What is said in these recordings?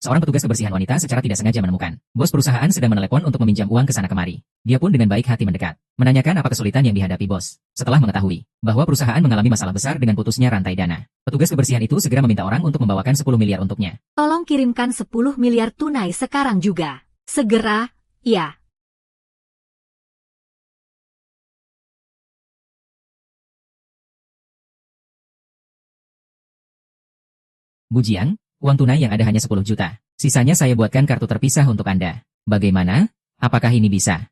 Seorang petugas kebersihan wanita secara tidak sengaja menemukan bos perusahaan sedang menelepon untuk meminjam uang ke sana kemari. Dia pun dengan baik hati mendekat, menanyakan apa kesulitan yang dihadapi bos. Setelah mengetahui bahwa perusahaan mengalami masalah besar dengan putusnya rantai dana, petugas kebersihan itu segera meminta orang untuk membawakan 10 miliar untuknya. Tolong kirimkan 10 miliar tunai sekarang juga. Segera, ya. Bu Jiang, uang tunai yang ada hanya 10 juta. Sisanya saya buatkan kartu terpisah untuk Anda. Bagaimana? Apakah ini bisa?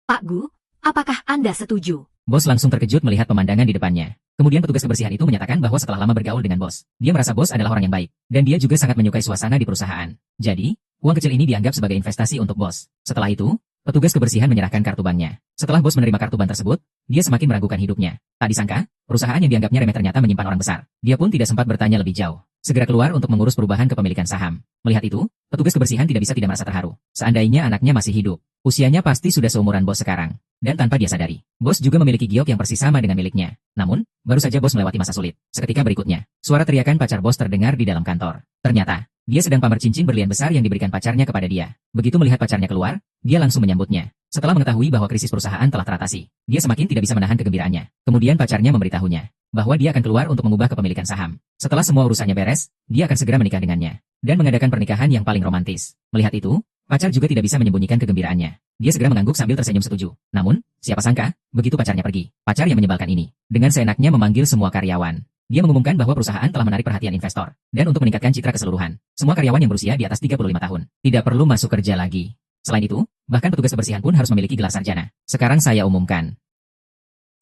Pak Gu, apakah Anda setuju? Bos langsung terkejut melihat pemandangan di depannya. Kemudian petugas kebersihan itu menyatakan bahwa setelah lama bergaul dengan bos, dia merasa bos adalah orang yang baik. Dan dia juga sangat menyukai suasana di perusahaan. Jadi, uang kecil ini dianggap sebagai investasi untuk bos. Setelah itu, petugas kebersihan menyerahkan kartu banknya. Setelah bos menerima kartu bank tersebut, dia semakin meragukan hidupnya. Tak disangka, perusahaan yang dianggapnya remeh ternyata menyimpan orang besar. Dia pun tidak sempat bertanya lebih jauh. Segera keluar untuk mengurus perubahan kepemilikan saham. Melihat itu, petugas kebersihan tidak merasa terharu. Seandainya anaknya masih hidup, usianya pasti sudah seumuran bos sekarang. Dan tanpa dia sadari, bos juga memiliki giok yang persis sama dengan miliknya. Namun, baru saja bos melewati masa sulit. Seketika berikutnya, suara teriakan pacar bos terdengar di dalam kantor. Ternyata, dia sedang pamer cincin berlian besar yang diberikan pacarnya kepada dia. Begitu melihat pacarnya keluar, dia langsung menyambutnya. Setelah mengetahui bahwa krisis perusahaan telah teratasi, dia semakin tidak bisa menahan kegembiraannya. Kemudian pacarnya memberitahunya bahwa dia akan keluar untuk mengubah kepemilikan saham. Setelah semua urusannya beres, dia akan segera menikah dengannya dan mengadakan pernikahan yang paling romantis. Melihat itu, pacar juga tidak bisa menyembunyikan kegembiraannya. Dia segera mengangguk sambil tersenyum setuju. Namun, siapa sangka, begitu pacarnya pergi, pacar yang menyebalkan ini dengan seenaknya memanggil semua karyawan. Dia mengumumkan bahwa perusahaan telah menarik perhatian investor dan untuk meningkatkan citra keseluruhan, semua karyawan yang berusia di atas 35 tahun tidak perlu masuk kerja lagi. Selain itu, bahkan petugas kebersihan pun harus memiliki gelar sarjana. Sekarang saya umumkan.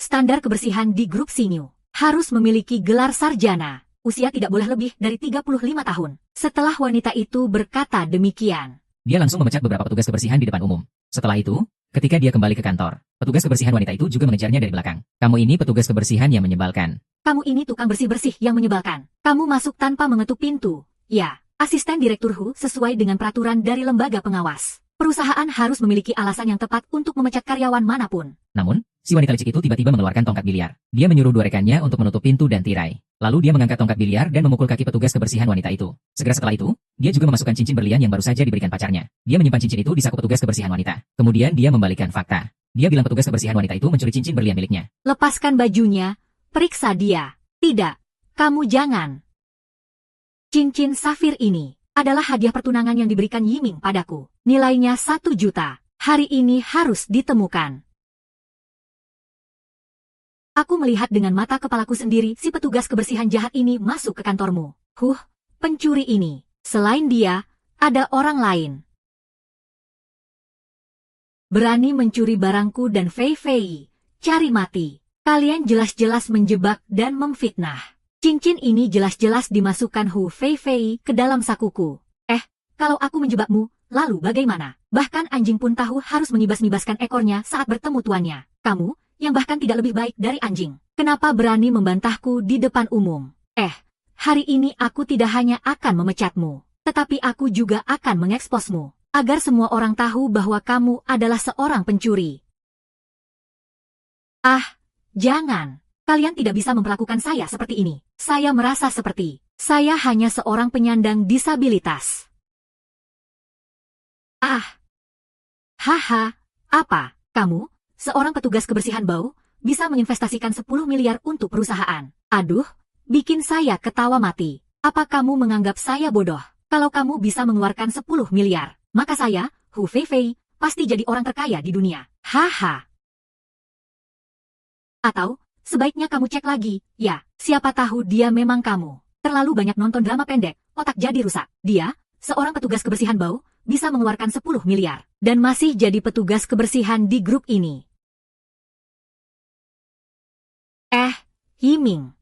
Standar kebersihan di grup Sinyu harus memiliki gelar sarjana. Usia tidak boleh lebih dari 35 tahun. Setelah wanita itu berkata demikian, dia langsung memecat beberapa petugas kebersihan di depan umum. Setelah itu, ketika dia kembali ke kantor, petugas kebersihan wanita itu juga mengejarnya dari belakang. Kamu ini petugas kebersihan yang menyebalkan. Kamu ini tukang bersih-bersih yang menyebalkan. Kamu masuk tanpa mengetuk pintu. Ya, asisten direktur Hu sesuai dengan peraturan dari lembaga pengawas. Perusahaan harus memiliki alasan yang tepat untuk memecat karyawan manapun. Namun, si wanita licik itu tiba-tiba mengeluarkan tongkat biliar. Dia menyuruh dua rekannya untuk menutup pintu dan tirai. Lalu dia mengangkat tongkat biliar dan memukul kaki petugas kebersihan wanita itu. Segera setelah itu, dia juga memasukkan cincin berlian yang baru saja diberikan pacarnya. Dia menyimpan cincin itu di saku petugas kebersihan wanita. Kemudian dia membalikkan fakta. Dia bilang petugas kebersihan wanita itu mencuri cincin berlian miliknya. Lepaskan bajunya, periksa dia. Tidak, kamu jangan. Cincin safir ini adalah hadiah pertunangan yang diberikan Yiming padaku. Nilainya 1 juta. Hari ini harus ditemukan. Aku melihat dengan mata kepalaku sendiri si petugas kebersihan jahat ini masuk ke kantormu. Pencuri ini. Selain dia, ada orang lain. Berani mencuri barangku dan Fei Fei. Cari mati. Kalian jelas-jelas menjebak dan memfitnah. Cincin ini jelas-jelas dimasukkan Hu Fei Fei ke dalam sakuku. Kalau aku menjebakmu, lalu bagaimana? Bahkan anjing pun tahu harus mengibas-ngibaskan ekornya saat bertemu tuannya. Kamu, yang bahkan tidak lebih baik dari anjing. Kenapa berani membantahku di depan umum? Hari ini aku tidak hanya akan memecatmu, tetapi aku juga akan mengeksposmu, agar semua orang tahu bahwa kamu adalah seorang pencuri. Jangan. Kalian tidak bisa memperlakukan saya seperti ini. Saya merasa seperti saya hanya seorang penyandang disabilitas. Apa? Kamu, seorang petugas kebersihan bau, bisa menginvestasikan 10 miliar untuk perusahaan? Aduh, bikin saya ketawa mati. Apa kamu menganggap saya bodoh? Kalau kamu bisa mengeluarkan 10 miliar, maka saya, Hu Fei Fei, pasti jadi orang terkaya di dunia. Atau, sebaiknya kamu cek lagi, ya, siapa tahu dia memang kamu. Terlalu banyak nonton drama pendek, otak jadi rusak. Dia, seorang petugas kebersihan bau, bisa mengeluarkan 10 miliar, dan masih jadi petugas kebersihan di grup ini. Yiming.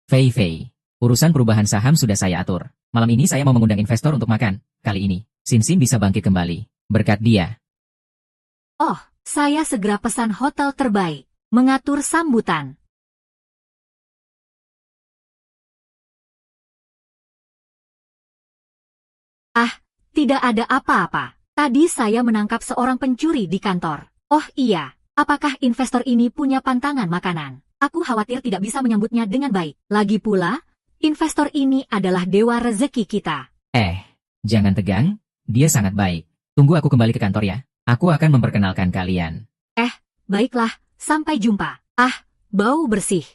Fei Fei, urusan perubahan saham sudah saya atur. Malam ini saya mau mengundang investor untuk makan. Kali ini, Sin bisa bangkit kembali. Berkat dia. Saya segera pesan hotel terbaik, mengatur sambutan. Tidak ada apa-apa. Tadi saya menangkap seorang pencuri di kantor. Oh iya, apakah investor ini punya pantangan makanan? Aku khawatir tidak bisa menyambutnya dengan baik. Lagi pula, investor ini adalah dewa rezeki kita. Jangan tegang, dia sangat baik. Tunggu aku kembali ke kantor ya. Aku akan memperkenalkan kalian. Baiklah, sampai jumpa. Bau bersih.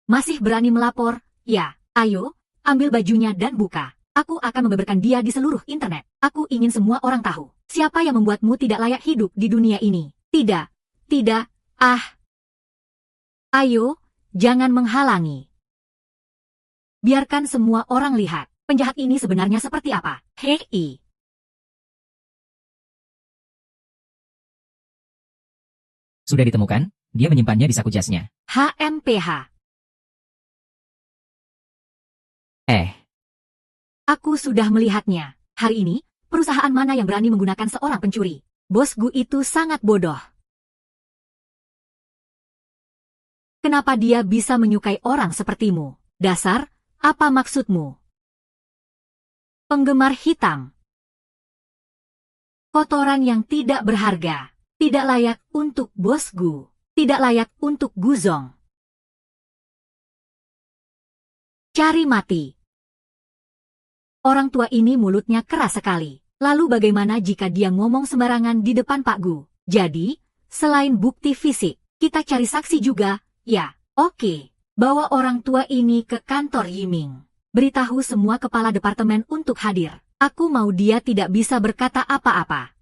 Masih berani melapor? Ya, ayo, ambil bajunya dan buka. Aku akan membeberkan dia di seluruh internet. Aku ingin semua orang tahu. Siapa yang membuatmu tidak layak hidup di dunia ini? Tidak. Ayo, jangan menghalangi. Biarkan semua orang lihat. Penjahat ini sebenarnya seperti apa? Hei. Sudah ditemukan, dia menyimpannya di saku jasnya. HMPH. Aku sudah melihatnya. Hari ini, perusahaan mana yang berani menggunakan seorang pencuri? Bos Gu itu sangat bodoh. Kenapa dia bisa menyukai orang sepertimu? Dasar, apa maksudmu? Penggemar hitam. Kotoran yang tidak berharga. Tidak layak untuk Bos Gu. Tidak layak untuk Guzong. Cari mati. Orang tua ini mulutnya keras sekali. Lalu bagaimana jika dia ngomong sembarangan di depan Pak Gu? Jadi, selain bukti fisik, kita cari saksi juga, ya? Oke. Bawa orang tua ini ke kantor Yiming. Beritahu semua kepala departemen untuk hadir. Aku mau dia tidak bisa berkata apa-apa.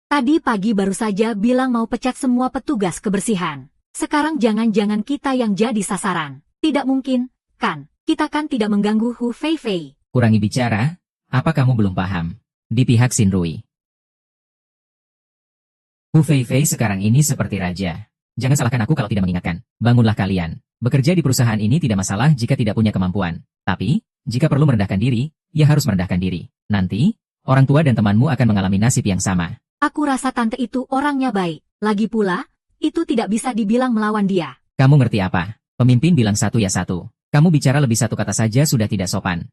Tadi pagi baru saja bilang mau pecat semua petugas kebersihan. Sekarang jangan-jangan kita yang jadi sasaran. Tidak mungkin, kan? Kita kan tidak mengganggu Hu Feifei. Kurangi bicara, apa kamu belum paham? Di pihak Xinrui, Hu Feifei sekarang ini seperti raja. Jangan salahkan aku kalau tidak mengingatkan. Bangunlah kalian. Bekerja di perusahaan ini tidak masalah jika tidak punya kemampuan. Tapi, jika perlu merendahkan diri, ya harus merendahkan diri. Nanti, orang tua dan temanmu akan mengalami nasib yang sama. Aku rasa tante itu orangnya baik. Lagi pula, itu tidak bisa dibilang melawan dia. Kamu ngerti apa? Pemimpin bilang satu ya satu. Kamu bicara lebih satu kata saja sudah tidak sopan.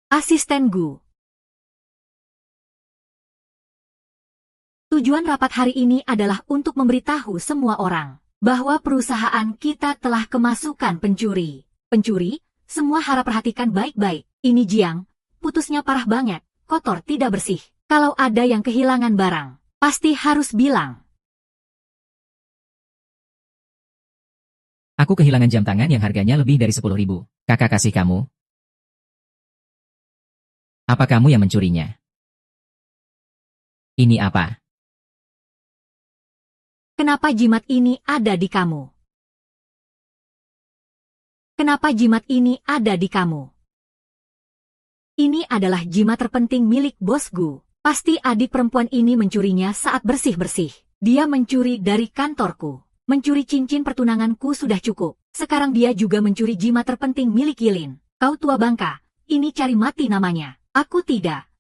Asisten Gu. Tujuan rapat hari ini adalah untuk memberitahu semua orang bahwa perusahaan kita telah kemasukan pencuri. Pencuri, semua harap perhatikan baik-baik. Ini Jiang, putusnya parah banget, kotor tidak bersih. Kalau ada yang kehilangan barang, pasti harus bilang. Aku kehilangan jam tangan yang harganya lebih dari 10.000. Kakak kasih kamu. Apa kamu yang mencurinya? Ini apa? Kenapa jimat ini ada di kamu? Kenapa jimat ini ada di kamu? Ini adalah jimat terpenting milik Bos Gu. Pasti adik perempuan ini mencurinya saat bersih-bersih. Dia mencuri dari kantorku. Mencuri cincin pertunanganku sudah cukup. Sekarang dia juga mencuri jimat terpenting milik Yilin. Kau tua bangka, ini cari mati namanya. Aku tidak.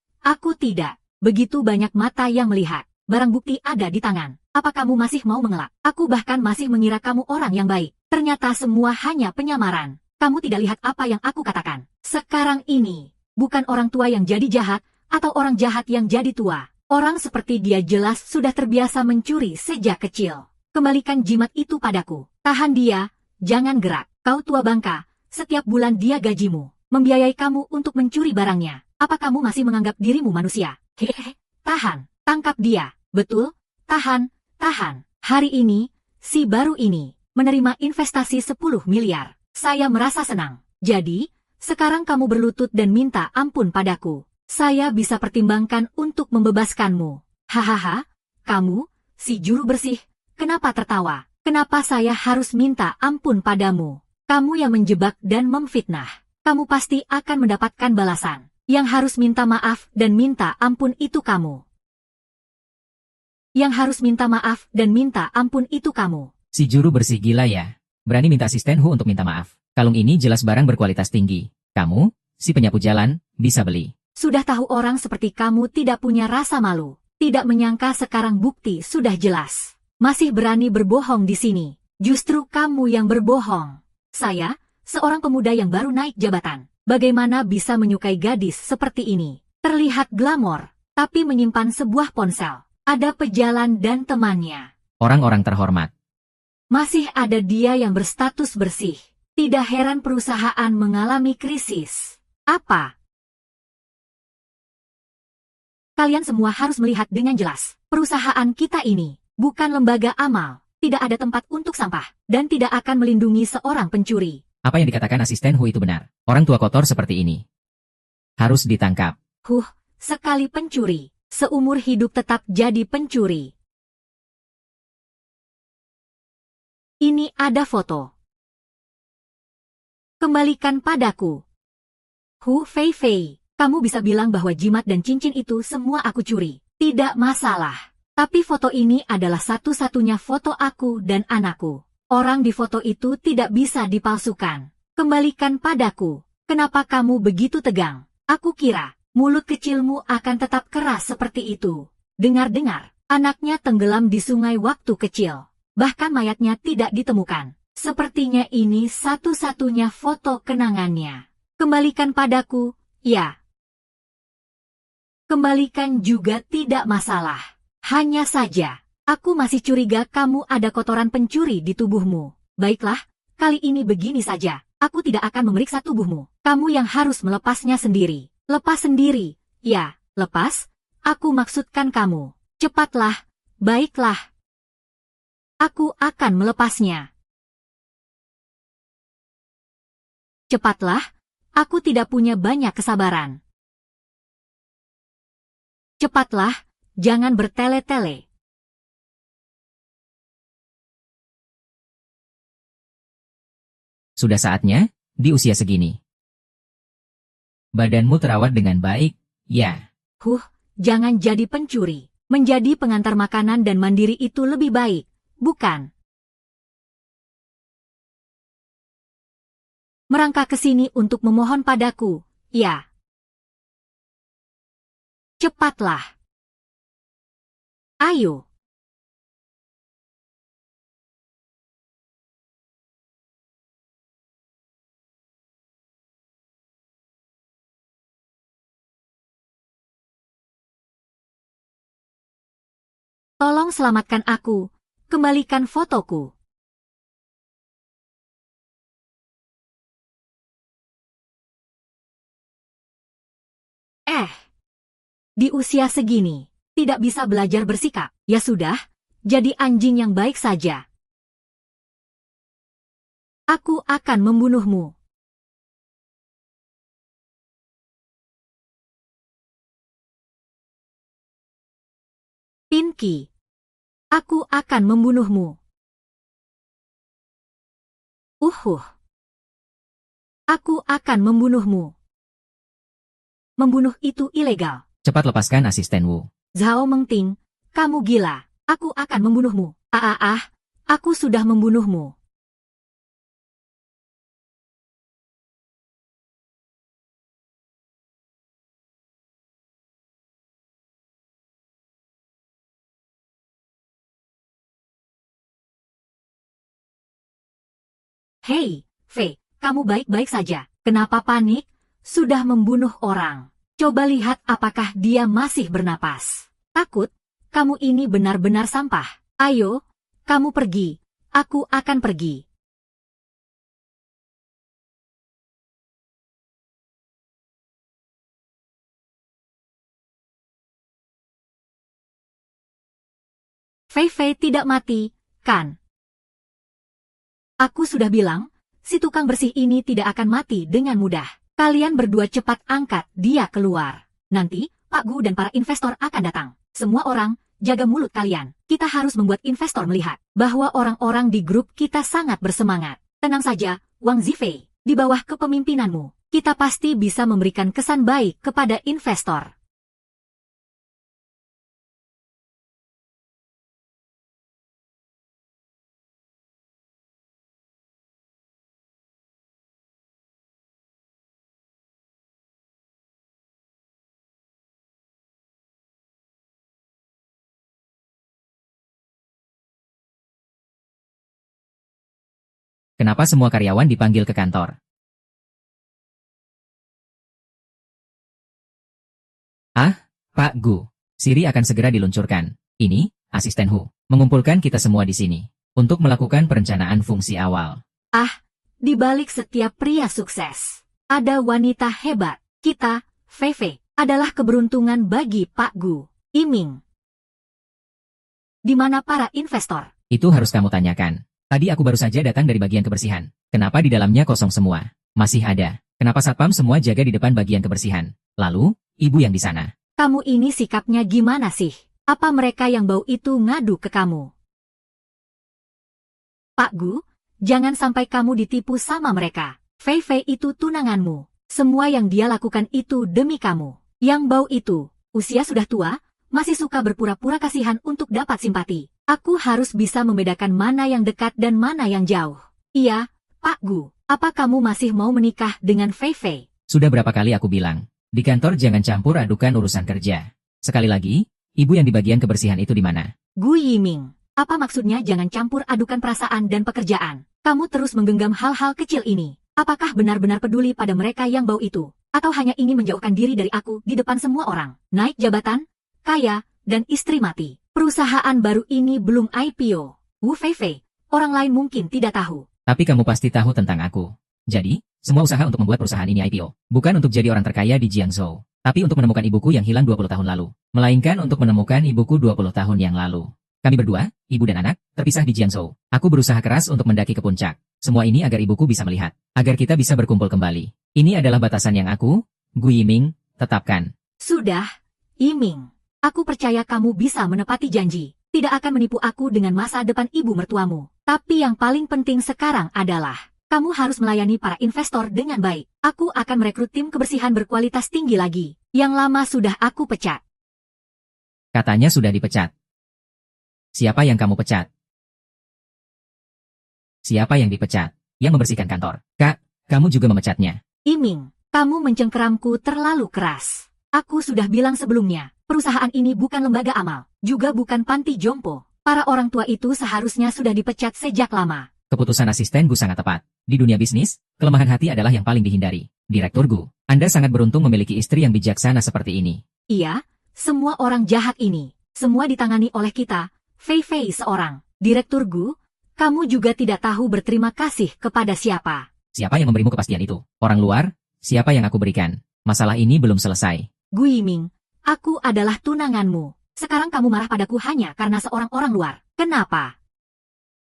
Begitu banyak mata yang melihat. Barang bukti ada di tangan. Apa kamu masih mau mengelak? Aku bahkan masih mengira kamu orang yang baik. Ternyata semua hanya penyamaran. Kamu tidak lihat apa yang aku katakan. Sekarang ini, bukan orang tua yang jadi jahat, atau orang jahat yang jadi tua. Orang seperti dia jelas sudah terbiasa mencuri sejak kecil. Kembalikan jimat itu padaku. Tahan dia, jangan gerak. Kau tua bangka, setiap bulan dia gajimu, membiayai kamu untuk mencuri barangnya. Apa kamu masih menganggap dirimu manusia? Hehehe, tahan, tangkap dia. Betul, tahan. Hari ini, si baru ini, menerima investasi 10 miliar. Saya merasa senang. Jadi, sekarang kamu berlutut dan minta ampun padaku. Saya bisa pertimbangkan untuk membebaskanmu. Hahaha, kamu, si juru bersih, kenapa tertawa? Kenapa saya harus minta ampun padamu? Kamu yang menjebak dan memfitnah. Kamu pasti akan mendapatkan balasan. Yang harus minta maaf dan minta ampun itu kamu. Yang harus minta maaf dan minta ampun itu kamu. Si juru bersih gila ya. Berani minta asisten Hu untuk minta maaf. Kalung ini jelas barang berkualitas tinggi. Kamu, si penyapu jalan, bisa beli. Sudah tahu orang seperti kamu tidak punya rasa malu. Tidak menyangka sekarang bukti sudah jelas. Masih berani berbohong di sini. Justru kamu yang berbohong. Saya, seorang pemuda yang baru naik jabatan. Bagaimana bisa menyukai gadis seperti ini? Terlihat glamor, tapi menyimpan sebuah ponsel. Ada pejalan dan temannya. Orang-orang terhormat. Masih ada dia yang berstatus bersih. Tidak heran perusahaan mengalami krisis. Apa? Kalian semua harus melihat dengan jelas. Perusahaan kita ini bukan lembaga amal. Tidak ada tempat untuk sampah. Dan tidak akan melindungi seorang pencuri. Apa yang dikatakan asisten Hu itu benar. Orang tua kotor seperti ini harus ditangkap. Sekali pencuri, seumur hidup tetap jadi pencuri. Ini ada foto. Kembalikan padaku. Hu Fei, kamu bisa bilang bahwa jimat dan cincin itu semua aku curi. Tidak masalah. Tapi foto ini adalah satu-satunya foto aku dan anakku. Orang di foto itu tidak bisa dipalsukan. Kembalikan padaku. Kenapa kamu begitu tegang? Aku kira mulut kecilmu akan tetap keras seperti itu. Dengar-dengar, anaknya tenggelam di sungai waktu kecil. Bahkan mayatnya tidak ditemukan. Sepertinya ini satu-satunya foto kenangannya. Kembalikan padaku, ya. Kembalikan juga tidak masalah. Hanya saja, aku masih curiga kamu ada kotoran pencuri di tubuhmu. Baiklah, kali ini begini saja. Aku tidak akan memeriksa tubuhmu. Kamu yang harus melepasnya sendiri. Lepas sendiri, ya, lepas. Aku maksudkan kamu. Cepatlah, baiklah. Aku akan melepasnya. Cepatlah, aku tidak punya banyak kesabaran. Cepatlah, jangan bertele-tele. Sudah saatnya, di usia segini. Badanmu terawat dengan baik, ya. Jangan jadi pencuri. Menjadi pengantar makanan dan mandiri itu lebih baik, bukan? Merangkak ke sini untuk memohon padaku, ya. Cepatlah. Ayo. Tolong selamatkan aku. Kembalikan fotoku. Di usia segini, tidak bisa belajar bersikap. Ya sudah, jadi anjing yang baik saja. Aku akan membunuhmu. Pinky. Aku akan membunuhmu. Aku akan membunuhmu. Membunuh itu ilegal. Cepat lepaskan asisten Wu. Zhao Mengting, kamu gila. Aku akan membunuhmu. Aku sudah membunuhmu. Hei, Fei, kamu baik-baik saja. Kenapa panik? Sudah membunuh orang. Coba lihat apakah dia masih bernapas. Takut? Kamu ini benar-benar sampah. Ayo, kamu pergi. Aku akan pergi. Fei tidak mati, kan? Aku sudah bilang, si tukang bersih ini tidak akan mati dengan mudah. Kalian berdua cepat angkat dia keluar. Nanti, Pak Gu dan para investor akan datang. Semua orang, jaga mulut kalian. Kita harus membuat investor melihat bahwa orang-orang di grup kita sangat bersemangat. Tenang saja, Wang Zifei. Di bawah kepemimpinanmu, kita pasti bisa memberikan kesan baik kepada investor. Kenapa semua karyawan dipanggil ke kantor? Ah, Pak Gu. Siri akan segera diluncurkan. Ini, asisten Hu, mengumpulkan kita semua di sini untuk melakukan perencanaan fungsi awal. Di balik setiap pria sukses, ada wanita hebat. Kita, Fei Fei, adalah keberuntungan bagi Pak Gu. Yiming. Di mana para investor? Itu harus kamu tanyakan. Tadi aku baru saja datang dari bagian kebersihan. Kenapa di dalamnya kosong semua? Masih ada. Kenapa satpam semua jaga di depan bagian kebersihan? Lalu, ibu yang di sana. Kamu ini sikapnya gimana sih? Apa mereka yang bau itu ngadu ke kamu? Pak Gu, jangan sampai kamu ditipu sama mereka. Fei Fei itu tunanganmu. Semua yang dia lakukan itu demi kamu. Yang bau itu, usia sudah tua, masih suka berpura-pura kasihan untuk dapat simpati. Aku harus bisa membedakan mana yang dekat dan mana yang jauh. Iya, Pak Gu, apa kamu masih mau menikah dengan Fei Fei? Sudah berapa kali aku bilang, di kantor jangan campur adukan urusan kerja. Sekali lagi, ibu yang di bagian kebersihan itu di mana? Gu Yiming, apa maksudnya jangan campur adukan perasaan dan pekerjaan? Kamu terus menggenggam hal-hal kecil ini. Apakah benar-benar peduli pada mereka yang bau itu? Atau hanya ingin menjauhkan diri dari aku di depan semua orang? Naik jabatan, kaya, dan istri mati. Perusahaan baru ini belum IPO. Wu Fei Fei, orang lain mungkin tidak tahu. Tapi kamu pasti tahu tentang aku. Jadi, semua usaha untuk membuat perusahaan ini IPO, bukan untuk jadi orang terkaya di Jiangzhou, tapi untuk menemukan ibuku yang hilang 20 tahun lalu. Melainkan untuk menemukan ibuku 20 tahun yang lalu. Kami berdua, ibu dan anak, terpisah di Jiangzhou. Aku berusaha keras untuk mendaki ke puncak. Semua ini agar ibuku bisa melihat, agar kita bisa berkumpul kembali. Ini adalah batasan yang aku, Gu Yiming, tetapkan. Sudah, Yiming. Aku percaya kamu bisa menepati janji. Tidak akan menipu aku dengan masa depan ibu mertuamu. Tapi yang paling penting sekarang adalah, kamu harus melayani para investor dengan baik. Aku akan merekrut tim kebersihan berkualitas tinggi lagi. Yang lama sudah aku pecat. Katanya sudah dipecat. Siapa yang kamu pecat? Siapa yang dipecat? Yang membersihkan kantor. Kak, kamu juga memecatnya. Yiming, kamu mencengkeramku terlalu keras. Aku sudah bilang sebelumnya, perusahaan ini bukan lembaga amal, juga bukan panti jompo. Para orang tua itu seharusnya sudah dipecat sejak lama. Keputusan asisten Gu sangat tepat. Di dunia bisnis, kelemahan hati adalah yang paling dihindari. Direktur Gu, Anda sangat beruntung memiliki istri yang bijaksana seperti ini. Iya, semua orang jahat ini, semua ditangani oleh kita, Fei Fei seorang. Direktur Gu, kamu juga tidak tahu berterima kasih kepada siapa. Siapa yang memberimu kepastian itu? Orang luar? Siapa yang aku berikan? Masalah ini belum selesai. Gu Yiming, aku adalah tunanganmu. Sekarang kamu marah padaku hanya karena seorang orang luar. Kenapa?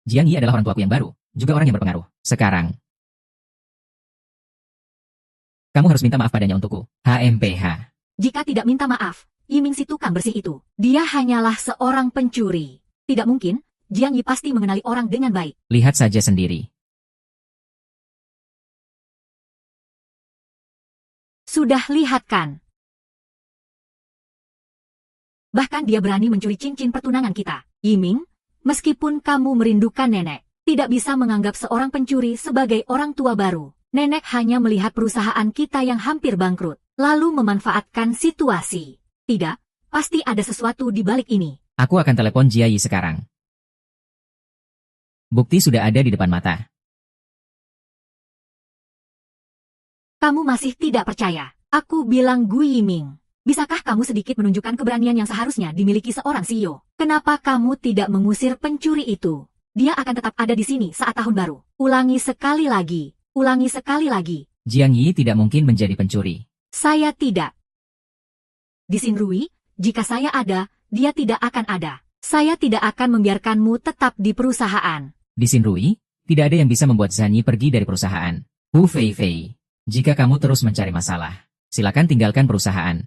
Jiang Yi adalah orang tuaku yang baru, juga orang yang berpengaruh. Sekarang, kamu harus minta maaf padanya untukku. HMPH. Jika tidak minta maaf, Yiming si tukang bersih itu, dia hanyalah seorang pencuri. Tidak mungkin, Jiang Yi pasti mengenali orang dengan baik. Lihat saja sendiri. Sudah lihat kan? Bahkan dia berani mencuri cincin pertunangan kita. Yiming, meskipun kamu merindukan nenek, tidak bisa menganggap seorang pencuri sebagai orang tua baru. Nenek hanya melihat perusahaan kita yang hampir bangkrut, lalu memanfaatkan situasi. Tidak, pasti ada sesuatu di balik ini. Aku akan telepon Jia Yi sekarang. Bukti sudah ada di depan mata. Kamu masih tidak percaya? Aku bilang Gu Yiming. Bisakah kamu sedikit menunjukkan keberanian yang seharusnya dimiliki seorang CEO? Kenapa kamu tidak mengusir pencuri itu? Dia akan tetap ada di sini saat tahun baru. Ulangi sekali lagi. Ulangi sekali lagi. Jiang Yi tidak mungkin menjadi pencuri. Saya tidak. Di Xinrui, jika saya ada, dia tidak akan ada. Saya tidak akan membiarkanmu tetap di perusahaan. Di Xinrui, tidak ada yang bisa membuat Zhan Yi pergi dari perusahaan. Hu Fei Fei, jika kamu terus mencari masalah, silakan tinggalkan perusahaan.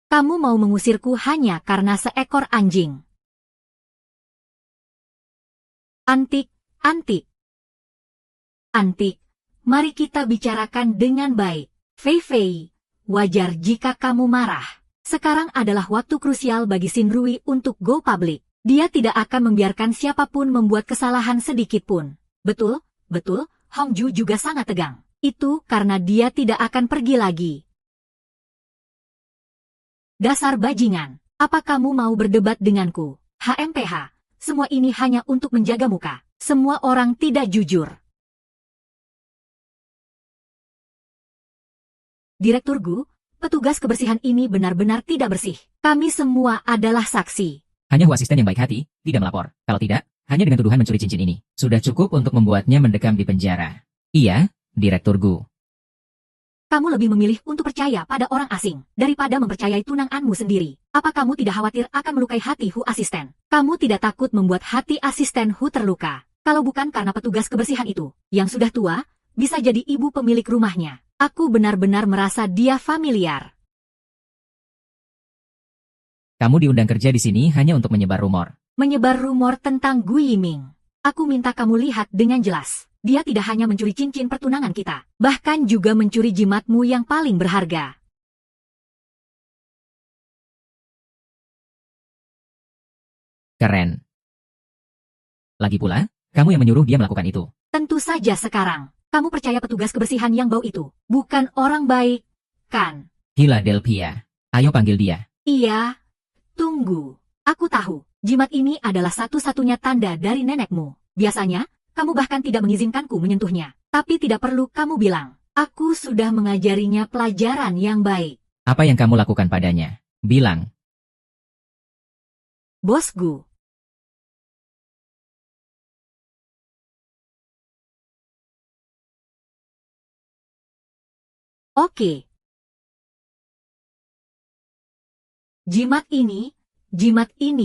Kamu mau mengusirku hanya karena seekor anjing. Antik, antik. Antik, mari kita bicarakan dengan baik. Fei Fei, wajar jika kamu marah. Sekarang adalah waktu krusial bagi Xinrui untuk go public. Dia tidak akan membiarkan siapapun membuat kesalahan sedikit pun. Betul, betul, Hongju juga sangat tegang. Itu karena dia tidak akan pergi lagi. Dasar bajingan, apa kamu mau berdebat denganku? HMPH, semua ini hanya untuk menjaga muka. Semua orang tidak jujur. Direktur Gu, petugas kebersihan ini benar-benar tidak bersih. Kami semua adalah saksi. Hanya Hu asisten yang baik hati, tidak melapor. Kalau tidak, hanya dengan tuduhan mencuri cincin ini, sudah cukup untuk membuatnya mendekam di penjara. Iya, Direktur Gu. Kamu lebih memilih untuk percaya pada orang asing daripada mempercayai tunanganmu sendiri. Apa kamu tidak khawatir akan melukai hati Hu asisten? Kamu tidak takut membuat hati asisten Hu terluka? Kalau bukan karena petugas kebersihan itu, yang sudah tua, bisa jadi ibu pemilik rumahnya. Aku benar-benar merasa dia familiar. Kamu diundang kerja di sini hanya untuk menyebar rumor. Menyebar rumor tentang Gu Yiming. Aku minta kamu lihat dengan jelas. Dia tidak hanya mencuri cincin pertunangan kita, bahkan juga mencuri jimatmu yang paling berharga. Keren. Lagi pula, kamu yang menyuruh dia melakukan itu. Tentu saja sekarang. Kamu percaya petugas kebersihan yang bau itu bukan orang baik, kan? Philadelphia. Ayo panggil dia. Iya. Tunggu. Aku tahu, jimat ini adalah satu-satunya tanda dari nenekmu. Biasanya, kamu bahkan tidak mengizinkanku menyentuhnya. Tapi tidak perlu kamu bilang. Aku sudah mengajarinya pelajaran yang baik. Apa yang kamu lakukan padanya? Bilang. Bos Gu. Oke. Jimat ini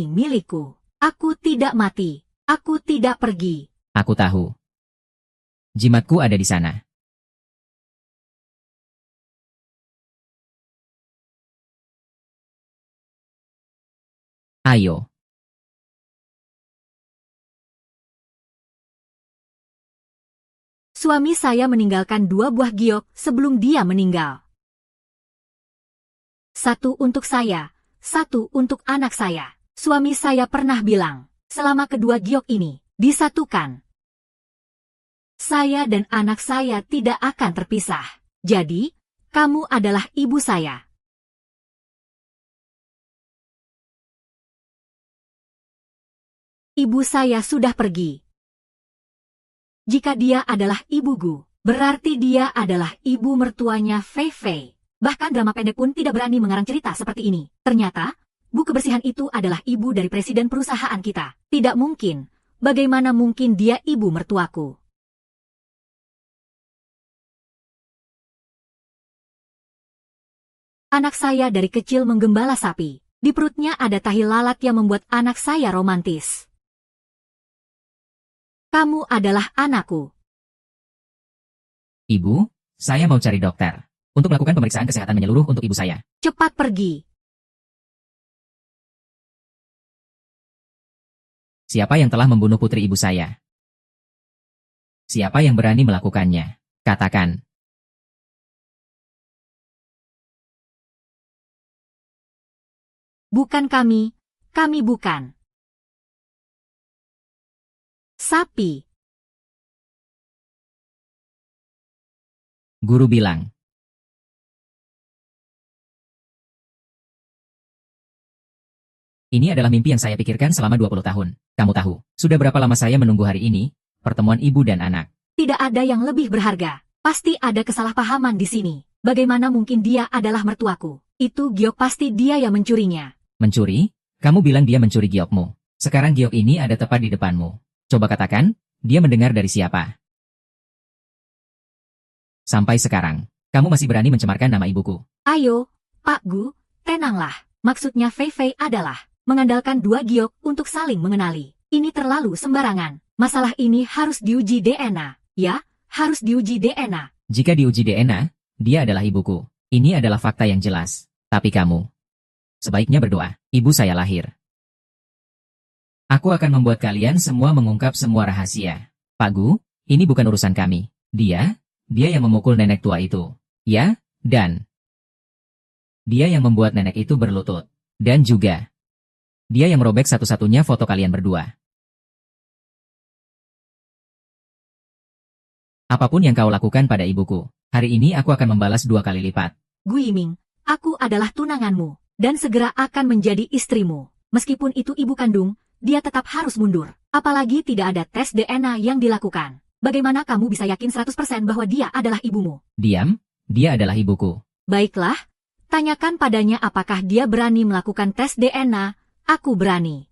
milikku. Aku tidak mati. Aku tidak pergi. Aku tahu. Jimatku ada di sana. Ayo. Suami saya meninggalkan 2 buah giok sebelum dia meninggal. 1 untuk saya, 1 untuk anak saya. Suami saya pernah bilang, selama kedua giok ini disatukan, saya dan anak saya tidak akan terpisah. Jadi, kamu adalah ibu saya. Ibu saya sudah pergi. Jika dia adalah ibu Gu, berarti dia adalah ibu mertuanya Fei Fei. Bahkan drama pendek pun tidak berani mengarang cerita seperti ini. Ternyata, Bu kebersihan itu adalah ibu dari presiden perusahaan kita. Tidak mungkin. Bagaimana mungkin dia ibu mertuaku? Anak saya dari kecil menggembala sapi. Di perutnya ada tahi lalat yang membuat anak saya romantis. Kamu adalah anakku. Ibu, saya mau cari dokter. Untuk melakukan pemeriksaan kesehatan menyeluruh untuk ibu saya. Cepat pergi. Siapa yang telah membunuh putri ibu saya? Siapa yang berani melakukannya? Katakan. Bukan kami bukan. Sapi. Guru bilang. Ini adalah mimpi yang saya pikirkan selama 20 tahun. Kamu tahu, sudah berapa lama saya menunggu hari ini? Pertemuan ibu dan anak. Tidak ada yang lebih berharga. Pasti ada kesalahpahaman di sini. Bagaimana mungkin dia adalah mertuaku? Itu giok pasti dia yang mencurinya. Mencuri? Kamu bilang dia mencuri giokmu. Sekarang giok ini ada tepat di depanmu. Coba katakan, dia mendengar dari siapa? Sampai sekarang, kamu masih berani mencemarkan nama ibuku. Ayo, Pak Gu, tenanglah. Maksudnya Fei Fei adalah mengandalkan 2 giok untuk saling mengenali. Ini terlalu sembarangan. Masalah ini harus diuji DNA. Ya, harus diuji DNA. Jika diuji DNA, dia adalah ibuku. Ini adalah fakta yang jelas. Tapi kamu, sebaiknya berdoa. Ibu saya lahir. Aku akan membuat kalian semua mengungkap semua rahasia. Pak Gu, ini bukan urusan kami. Dia yang memukul nenek tua itu. Ya, dan dia yang membuat nenek itu berlutut. Dan juga dia yang merobek satu-satunya foto kalian berdua. Apapun yang kau lakukan pada ibuku, hari ini aku akan membalas 2 kali lipat. Gu Yiming, aku adalah tunanganmu, dan segera akan menjadi istrimu. Meskipun itu ibu kandung, dia tetap harus mundur. Apalagi tidak ada tes DNA yang dilakukan. Bagaimana kamu bisa yakin 100% bahwa dia adalah ibumu? Diam, dia adalah ibuku. Baiklah, tanyakan padanya apakah dia berani melakukan tes DNA. Aku berani.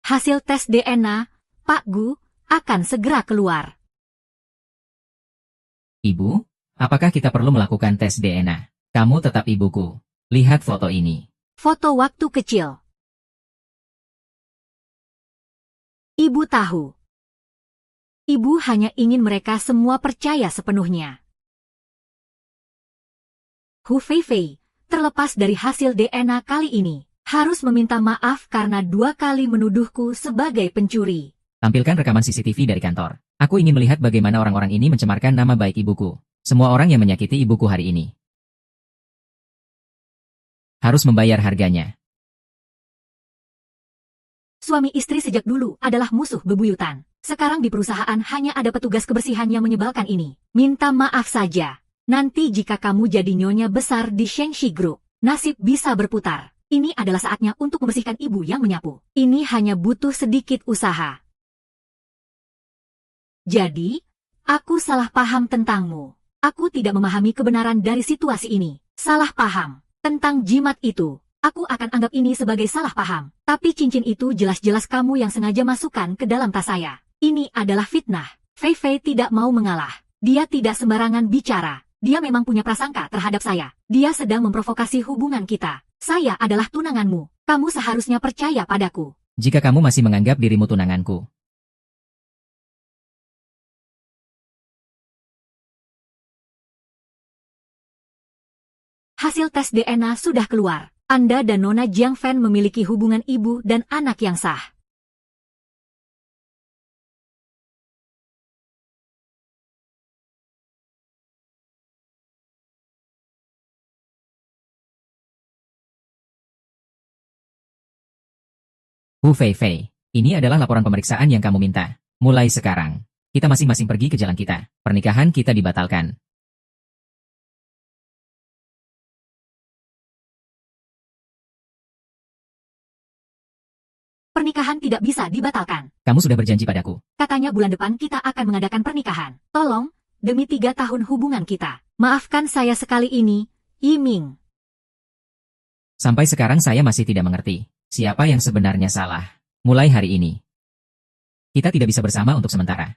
Hasil tes DNA, Pak Gu, akan segera keluar. Ibu, apakah kita perlu melakukan tes DNA? Kamu tetap ibuku. Lihat foto ini. Foto waktu kecil. Ibu tahu. Ibu hanya ingin mereka semua percaya sepenuhnya. Hu Feifei, terlepas dari hasil DNA kali ini, harus meminta maaf karena 2 kali menuduhku sebagai pencuri. Tampilkan rekaman CCTV dari kantor. Aku ingin melihat bagaimana orang-orang ini mencemarkan nama baik ibuku. Semua orang yang menyakiti ibuku hari ini harus membayar harganya. Suami istri sejak dulu adalah musuh bebuyutan. Sekarang di perusahaan hanya ada petugas kebersihan yang menyebalkan ini. Minta maaf saja. Nanti jika kamu jadi nyonya besar di Shengxi Group, nasib bisa berputar. Ini adalah saatnya untuk membersihkan ibu yang menyapu. Ini hanya butuh sedikit usaha. Jadi, aku salah paham tentangmu. Aku tidak memahami kebenaran dari situasi ini. Salah paham. Tentang jimat itu, aku akan anggap ini sebagai salah paham. Tapi cincin itu jelas-jelas kamu yang sengaja masukkan ke dalam tas saya. Ini adalah fitnah. Feifei tidak mau mengalah. Dia tidak sembarangan bicara. Dia memang punya prasangka terhadap saya. Dia sedang memprovokasi hubungan kita. Saya adalah tunanganmu. Kamu seharusnya percaya padaku. Jika kamu masih menganggap dirimu tunanganku, hasil tes DNA sudah keluar. Anda dan Nona Jiang Fan memiliki hubungan ibu dan anak yang sah. Hu Feifei, ini adalah laporan pemeriksaan yang kamu minta. Mulai sekarang, kita masing-masing pergi ke jalan kita. Pernikahan kita dibatalkan. Pernikahan tidak bisa dibatalkan. Kamu sudah berjanji padaku. Katanya bulan depan kita akan mengadakan pernikahan. Tolong, demi 3 tahun hubungan kita. Maafkan saya sekali ini, Yiming. Sampai sekarang saya masih tidak mengerti. Siapa yang sebenarnya salah? Mulai hari ini, kita tidak bisa bersama untuk sementara.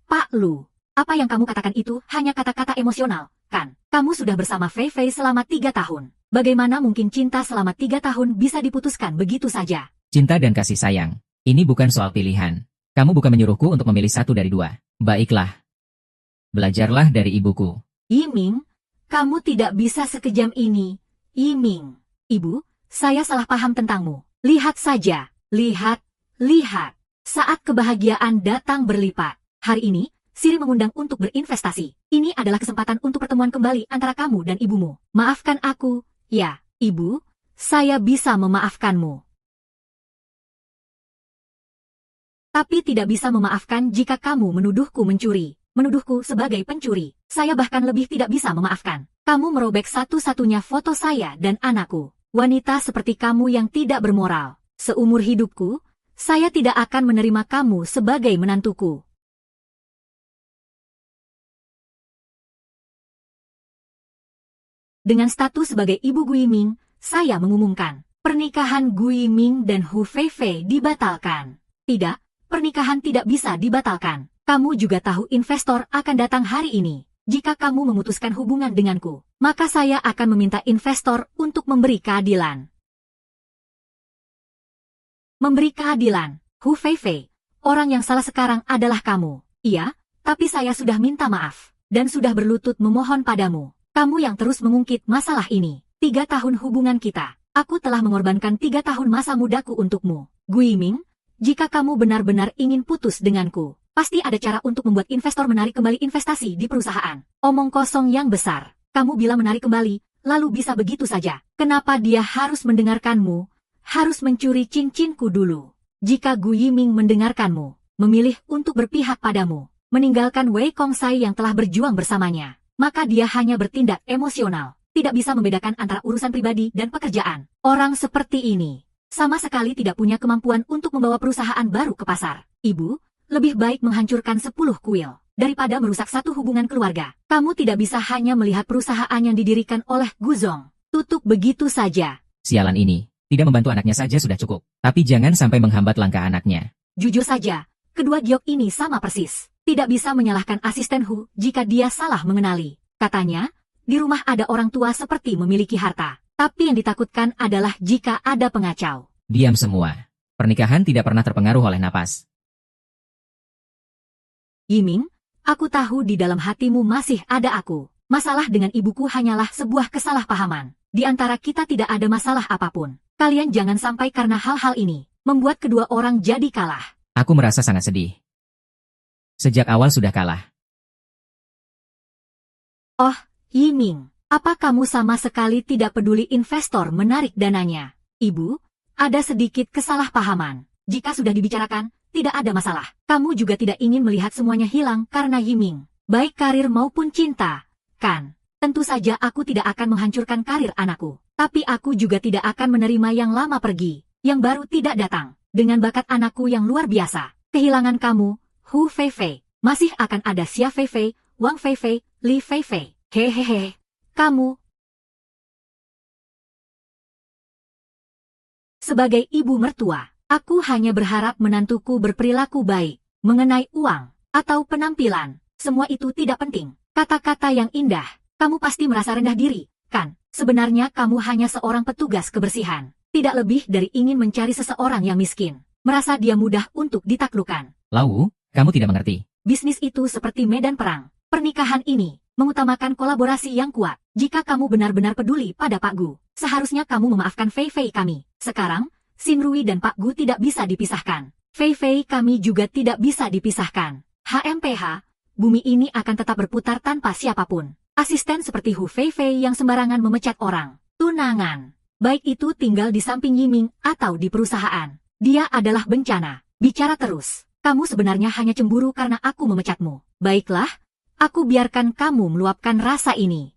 Pak Lu, apa yang kamu katakan itu hanya kata-kata emosional, kan? Kamu sudah bersama Feifei selama 3 tahun. Bagaimana mungkin cinta selama 3 tahun bisa diputuskan begitu saja? Cinta dan kasih sayang, ini bukan soal pilihan. Kamu bukan menyuruhku untuk memilih satu dari 2. Baiklah. Belajarlah dari ibuku. Yiming, kamu tidak bisa sekejam ini. Yiming, ibu, saya salah paham tentangmu. Lihat saja, lihat. Saat kebahagiaan datang berlipat. Hari ini, Siri mengundang untuk berinvestasi. Ini adalah kesempatan untuk pertemuan kembali antara kamu dan ibumu. Maafkan aku, ya, ibu, saya bisa memaafkanmu. Tapi tidak bisa memaafkan jika kamu menuduhku mencuri. Menuduhku sebagai pencuri. Saya bahkan lebih tidak bisa memaafkan. Kamu merobek satu-satunya foto saya dan anakku. Wanita seperti kamu yang tidak bermoral. Seumur hidupku, saya tidak akan menerima kamu sebagai menantuku. Dengan status sebagai ibu Gu Yiming, saya mengumumkan, pernikahan Gu Yiming dan Hu Feifei dibatalkan. Tidak, pernikahan tidak bisa dibatalkan. Kamu juga tahu investor akan datang hari ini. Jika kamu memutuskan hubungan denganku, maka saya akan meminta investor untuk memberi keadilan. Memberi keadilan, Hu Feifei, orang yang salah sekarang adalah kamu. Iya, tapi saya sudah minta maaf, dan sudah berlutut memohon padamu. Kamu yang terus mengungkit masalah ini. 3 tahun hubungan kita, aku telah mengorbankan 3 tahun masa mudaku untukmu. Gu Yiming, jika kamu benar-benar ingin putus denganku, pasti ada cara untuk membuat investor menarik kembali investasi di perusahaan. Omong kosong yang besar. Kamu bilang menarik kembali, lalu bisa begitu saja. Kenapa dia harus mendengarkanmu? Harus mencuri cincinku dulu. Jika Gu Yiming mendengarkanmu, memilih untuk berpihak padamu, meninggalkan Wei Kongsai yang telah berjuang bersamanya, maka dia hanya bertindak emosional. Tidak bisa membedakan antara urusan pribadi dan pekerjaan. Orang seperti ini sama sekali tidak punya kemampuan untuk membawa perusahaan baru ke pasar. Ibu, lebih baik menghancurkan 10 kuil daripada merusak satu hubungan keluarga. Kamu tidak bisa hanya melihat perusahaan yang didirikan oleh Guzong tutup begitu saja. Sialan ini, tidak membantu anaknya saja sudah cukup. Tapi jangan sampai menghambat langkah anaknya. Jujur saja, kedua giok ini sama persis. Tidak bisa menyalahkan asisten Hu jika dia salah mengenali. Katanya, di rumah ada orang tua seperti memiliki harta. Tapi yang ditakutkan adalah jika ada pengacau. Diam semua. Pernikahan tidak pernah terpengaruh oleh napas. Yiming, aku tahu di dalam hatimu masih ada aku. Masalah dengan ibuku hanyalah sebuah kesalahpahaman. Di antara kita tidak ada masalah apapun. Kalian jangan sampai karena hal-hal ini membuat kedua orang jadi kalah. Aku merasa sangat sedih. Sejak awal sudah kalah. Oh, Yiming. Apa kamu sama sekali tidak peduli investor menarik dananya? Ibu, ada sedikit kesalahpahaman. Jika sudah dibicarakan, tidak ada masalah. Kamu juga tidak ingin melihat semuanya hilang karena Yiming. Baik karir maupun cinta, kan? Tentu saja aku tidak akan menghancurkan karir anakku. Tapi aku juga tidak akan menerima yang lama pergi, yang baru tidak datang. Dengan bakat anakku yang luar biasa, kehilangan kamu, Hu Feifei. Masih akan ada Xia Feifei, Wang Feifei, Li Feifei. Hehehe. Kamu. Sebagai ibu mertua, aku hanya berharap menantuku berperilaku baik, mengenai uang, atau penampilan. Semua itu tidak penting. Kata-kata yang indah, kamu pasti merasa rendah diri, kan? Sebenarnya kamu hanya seorang petugas kebersihan. Tidak lebih dari ingin mencari seseorang yang miskin. Merasa dia mudah untuk ditaklukkan. Lau, kamu tidak mengerti. Bisnis itu seperti medan perang. Pernikahan ini mengutamakan kolaborasi yang kuat. Jika kamu benar-benar peduli pada Pak Gu, seharusnya kamu memaafkan Fei Fei kami. Sekarang, Xin Rui dan Pak Gu tidak bisa dipisahkan. Fei Fei kami juga tidak bisa dipisahkan. HMPH, bumi ini akan tetap berputar tanpa siapapun. Asisten seperti Hu Fei Fei yang sembarangan memecat orang. Tunangan. Baik itu tinggal di samping Yiming atau di perusahaan. Dia adalah bencana. Bicara terus. Kamu sebenarnya hanya cemburu karena aku memecatmu. Baiklah. Aku biarkan kamu meluapkan rasa ini.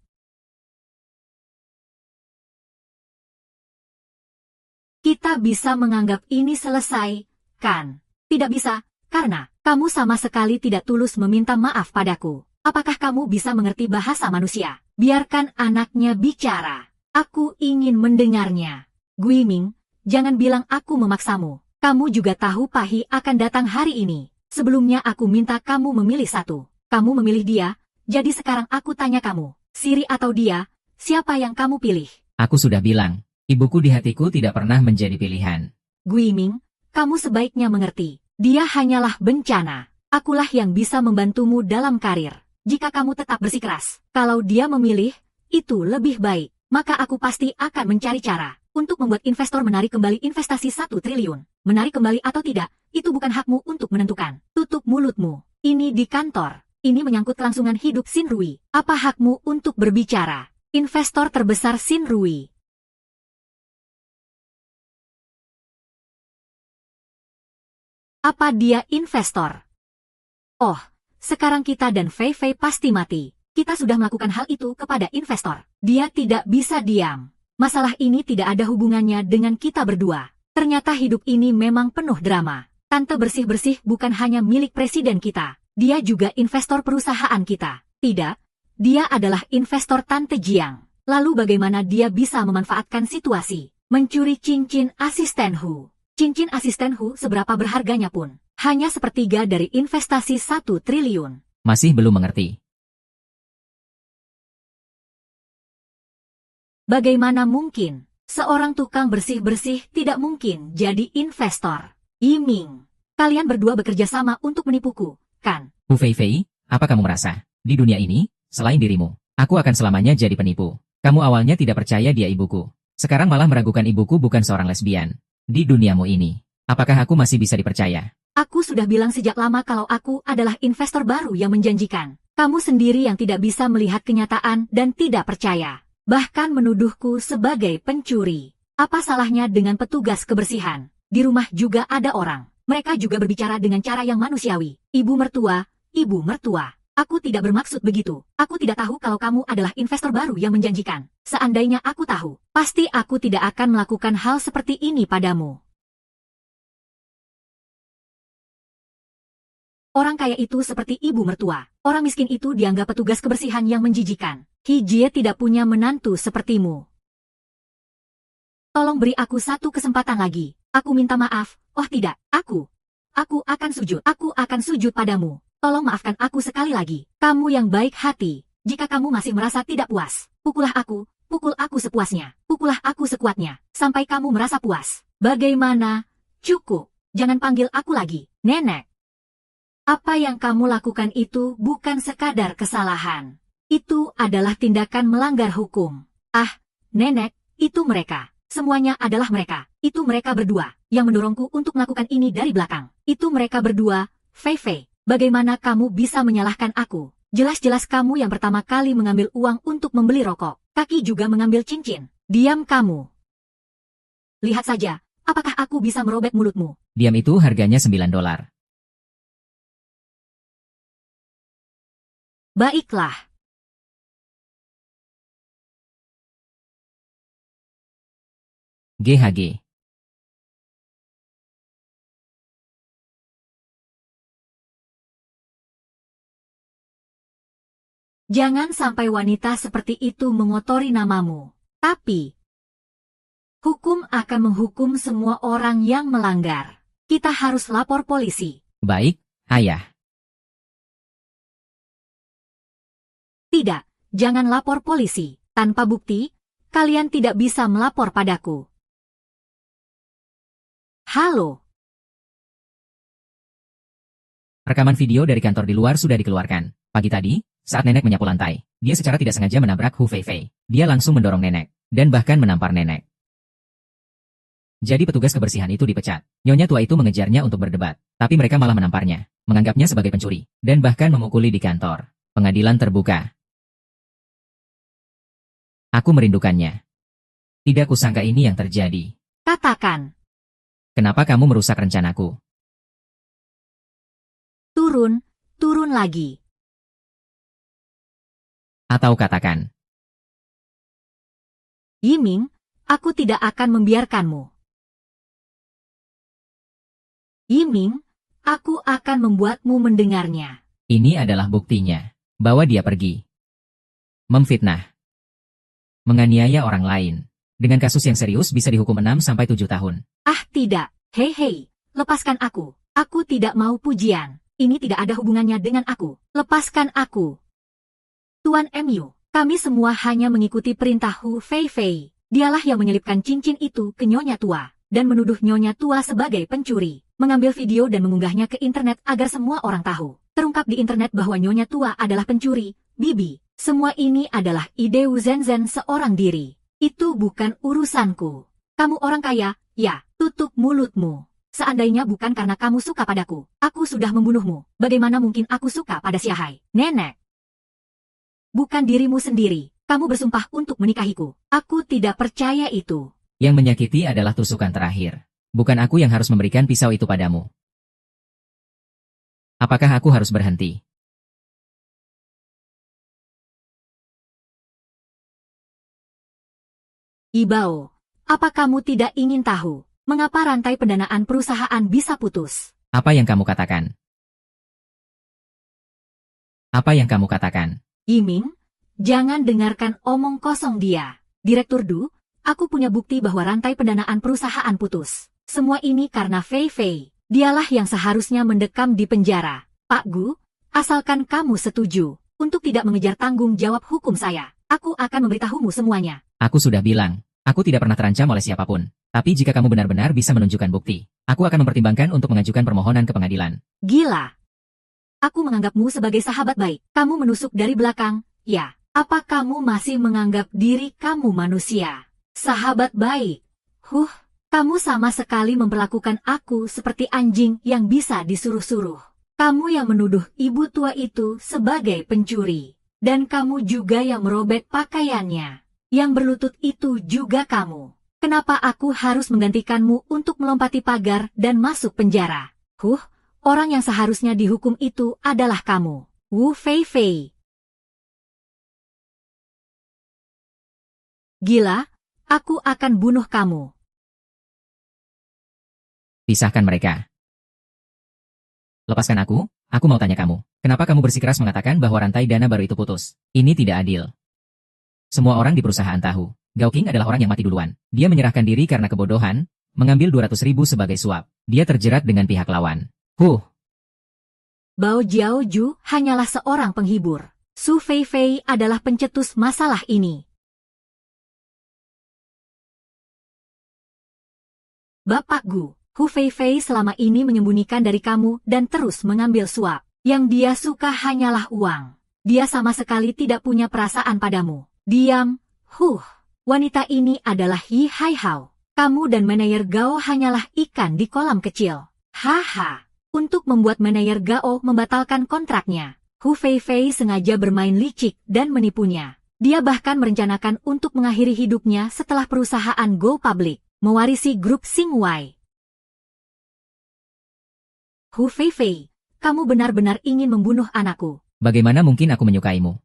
Kita bisa menganggap ini selesai, kan? Tidak bisa, karena kamu sama sekali tidak tulus meminta maaf padaku. Apakah kamu bisa mengerti bahasa manusia? Biarkan anaknya bicara. Aku ingin mendengarnya. Guiming, jangan bilang aku memaksamu. Kamu juga tahu Pahi akan datang hari ini. Sebelumnya aku minta kamu memilih satu. Kamu memilih dia, jadi sekarang aku tanya kamu, Siri atau dia, siapa yang kamu pilih? Aku sudah bilang, ibuku di hatiku tidak pernah menjadi pilihan. Guiming, kamu sebaiknya mengerti, dia hanyalah bencana. Akulah yang bisa membantumu dalam karir. Jika kamu tetap bersikeras, kalau dia memilih, itu lebih baik, maka aku pasti akan mencari cara untuk membuat investor menarik kembali investasi 1 triliun. Menarik kembali atau tidak, itu bukan hakmu untuk menentukan. Tutup mulutmu. Ini di kantor. Ini menyangkut kelangsungan hidup Xin Rui. Apa hakmu untuk berbicara? Investor terbesar Xin Rui. Apa dia investor? Oh, sekarang kita dan Fei Fei pasti mati. Kita sudah melakukan hal itu kepada investor. Dia tidak bisa diam. Masalah ini tidak ada hubungannya dengan kita berdua. Ternyata hidup ini memang penuh drama. Tante bersih-bersih bukan hanya milik presiden kita. Dia juga investor perusahaan kita. Tidak, dia adalah investor Tante Jiang. Lalu bagaimana dia bisa memanfaatkan situasi? Mencuri cincin asisten Hu. Cincin asisten Hu seberapa berharganya pun. Hanya sepertiga dari investasi 1 triliun. Masih belum mengerti. Bagaimana mungkin? Seorang tukang bersih-bersih tidak mungkin jadi investor. Yiming, kalian berdua bekerja sama untuk menipuku, kan? Hu Fei Fei, apa kamu merasa? Di dunia ini, selain dirimu, aku akan selamanya jadi penipu. Kamu awalnya tidak percaya dia ibuku. Sekarang malah meragukan ibuku bukan seorang lesbian. Di duniamu ini, apakah aku masih bisa dipercaya? Aku sudah bilang sejak lama kalau aku adalah investor baru yang menjanjikan. Kamu sendiri yang tidak bisa melihat kenyataan dan tidak percaya. Bahkan menuduhku sebagai pencuri. Apa salahnya dengan petugas kebersihan? Di rumah juga ada orang. Mereka juga berbicara dengan cara yang manusiawi. Ibu mertua, Aku tidak bermaksud begitu. Aku tidak tahu kalau kamu adalah investor baru yang menjanjikan. Seandainya aku tahu, pasti aku tidak akan melakukan hal seperti ini padamu. Orang kaya itu seperti ibu mertua. Orang miskin itu dianggap petugas kebersihan yang menjijikan. Hijie tidak punya menantu sepertimu. Tolong beri aku satu kesempatan lagi. Aku minta maaf. Oh tidak, aku akan sujud. Aku akan sujud padamu. Tolong maafkan aku sekali lagi. Kamu yang baik hati. Jika kamu masih merasa tidak puas, pukul aku sepuasnya. Pukullah aku sekuatnya, sampai kamu merasa puas. Bagaimana? Cukup. Jangan panggil aku lagi, Nenek. Apa yang kamu lakukan itu bukan sekadar kesalahan. Itu adalah tindakan melanggar hukum. Ah, Nenek, itu mereka. Semuanya adalah mereka. Itu mereka berdua yang mendorongku untuk melakukan ini dari belakang. Itu mereka berdua, Fei Fei. Bagaimana kamu bisa menyalahkan aku? Jelas-jelas kamu yang pertama kali mengambil uang untuk membeli rokok. Kaki juga mengambil cincin. Diam kamu. Lihat saja, apakah aku bisa merobek mulutmu? Diam itu harganya $9. Baiklah. GHG. Jangan sampai wanita seperti itu mengotori namamu. Tapi, hukum akan menghukum semua orang yang melanggar. Kita harus lapor polisi. Baik, Ayah. Tidak, jangan lapor polisi. Tanpa bukti, kalian tidak bisa melapor padaku. Halo. Rekaman video dari kantor di luar sudah dikeluarkan. Pagi tadi, saat Nenek menyapu lantai, dia secara tidak sengaja menabrak Hu Feifei. Dia langsung mendorong Nenek, dan bahkan menampar Nenek. Jadi petugas kebersihan itu dipecat. Nyonya tua itu mengejarnya untuk berdebat, tapi mereka malah menamparnya, menganggapnya sebagai pencuri, dan bahkan memukuli di kantor. Pengadilan terbuka. Aku merindukannya. Tidak kusangka ini yang terjadi. Katakan. Kenapa kamu merusak rencanaku? Turun lagi. Atau katakan, Yiming, aku tidak akan membiarkanmu. Yiming, aku akan membuatmu mendengarnya. ini adalah buktinya. Bawa dia pergi. Memfitnah. Menganiaya orang lain. Dengan kasus yang serius bisa dihukum 6-7 tahun. Ah tidak, hei, lepaskan aku. Aku tidak mau pujian. Ini tidak ada hubungannya dengan aku. Lepaskan aku. Tuan MU, kami semua hanya mengikuti perintah Hu Feifei. Dialah yang menyelipkan cincin itu ke Nyonya tua, dan menuduh Nyonya tua sebagai pencuri. Mengambil video dan mengunggahnya ke internet agar semua orang tahu. Terungkap di internet bahwa Nyonya tua adalah pencuri. Bibi, semua ini adalah ide Wu Zenzhen seorang diri. Itu bukan urusanku. Kamu orang kaya, ya, tutup mulutmu. Seandainya bukan karena kamu suka padaku, aku sudah membunuhmu. Bagaimana mungkin aku suka pada Xiahai, Nenek? Bukan dirimu sendiri. Kamu bersumpah untuk menikahiku. Aku tidak percaya itu. Yang menyakiti adalah tusukan terakhir. Bukan aku yang harus memberikan pisau itu padamu. Apakah aku harus berhenti? Ibao, apa kamu tidak ingin tahu mengapa rantai pendanaan perusahaan bisa putus? Apa yang kamu katakan? Apa yang kamu katakan? Yiming, jangan dengarkan omong kosong dia. Direktur Du, aku punya bukti bahwa rantai pendanaan perusahaan putus. Semua ini karena Fei Fei. Dialah yang seharusnya mendekam di penjara. Pak Gu, asalkan kamu setuju untuk tidak mengejar tanggung jawab hukum saya, aku akan memberitahumu semuanya. Aku sudah bilang, aku tidak pernah terancam oleh siapapun. Tapi jika kamu benar-benar bisa menunjukkan bukti, aku akan mempertimbangkan untuk mengajukan permohonan ke pengadilan. Gila. Aku menganggapmu sebagai sahabat baik. Kamu menusuk dari belakang, ya. Apa kamu masih menganggap diri kamu manusia? Sahabat baik. Kamu sama sekali memperlakukan aku seperti anjing yang bisa disuruh-suruh. Kamu yang menuduh ibu tua itu sebagai pencuri. Dan kamu juga yang merobek pakaiannya. Yang berlutut itu juga kamu. Kenapa aku harus menggantikanmu untuk melompati pagar dan masuk penjara? Orang yang seharusnya dihukum itu adalah kamu. Wu Feifei. Gila, aku akan bunuh kamu. Pisahkan mereka. Lepaskan aku mau tanya kamu. Kenapa kamu bersikeras mengatakan bahwa rantai dana baru itu putus? Ini tidak adil. Semua orang di perusahaan tahu. Gao Qing adalah orang yang mati duluan. Dia menyerahkan diri karena kebodohan, mengambil 200.000 sebagai suap. Dia terjerat dengan pihak lawan. Bao Jiaoju hanyalah seorang penghibur. Su Feifei adalah pencetus masalah ini. Bapak Gu, Hu Feifei selama ini menyembunyikan dari kamu dan terus mengambil suap. Yang dia suka hanyalah uang. Dia sama sekali tidak punya perasaan padamu. Diam, wanita ini adalah Yi Haihao. Kamu dan manajer Gao hanyalah ikan di kolam kecil. Haha. Untuk membuat manajer Gao membatalkan kontraknya, Hu Feifei sengaja bermain licik dan menipunya. Dia bahkan merencanakan untuk mengakhiri hidupnya setelah perusahaan go public, mewarisi grup Xingwei. Hu Feifei, kamu benar-benar ingin membunuh anakku. Bagaimana mungkin aku menyukaimu?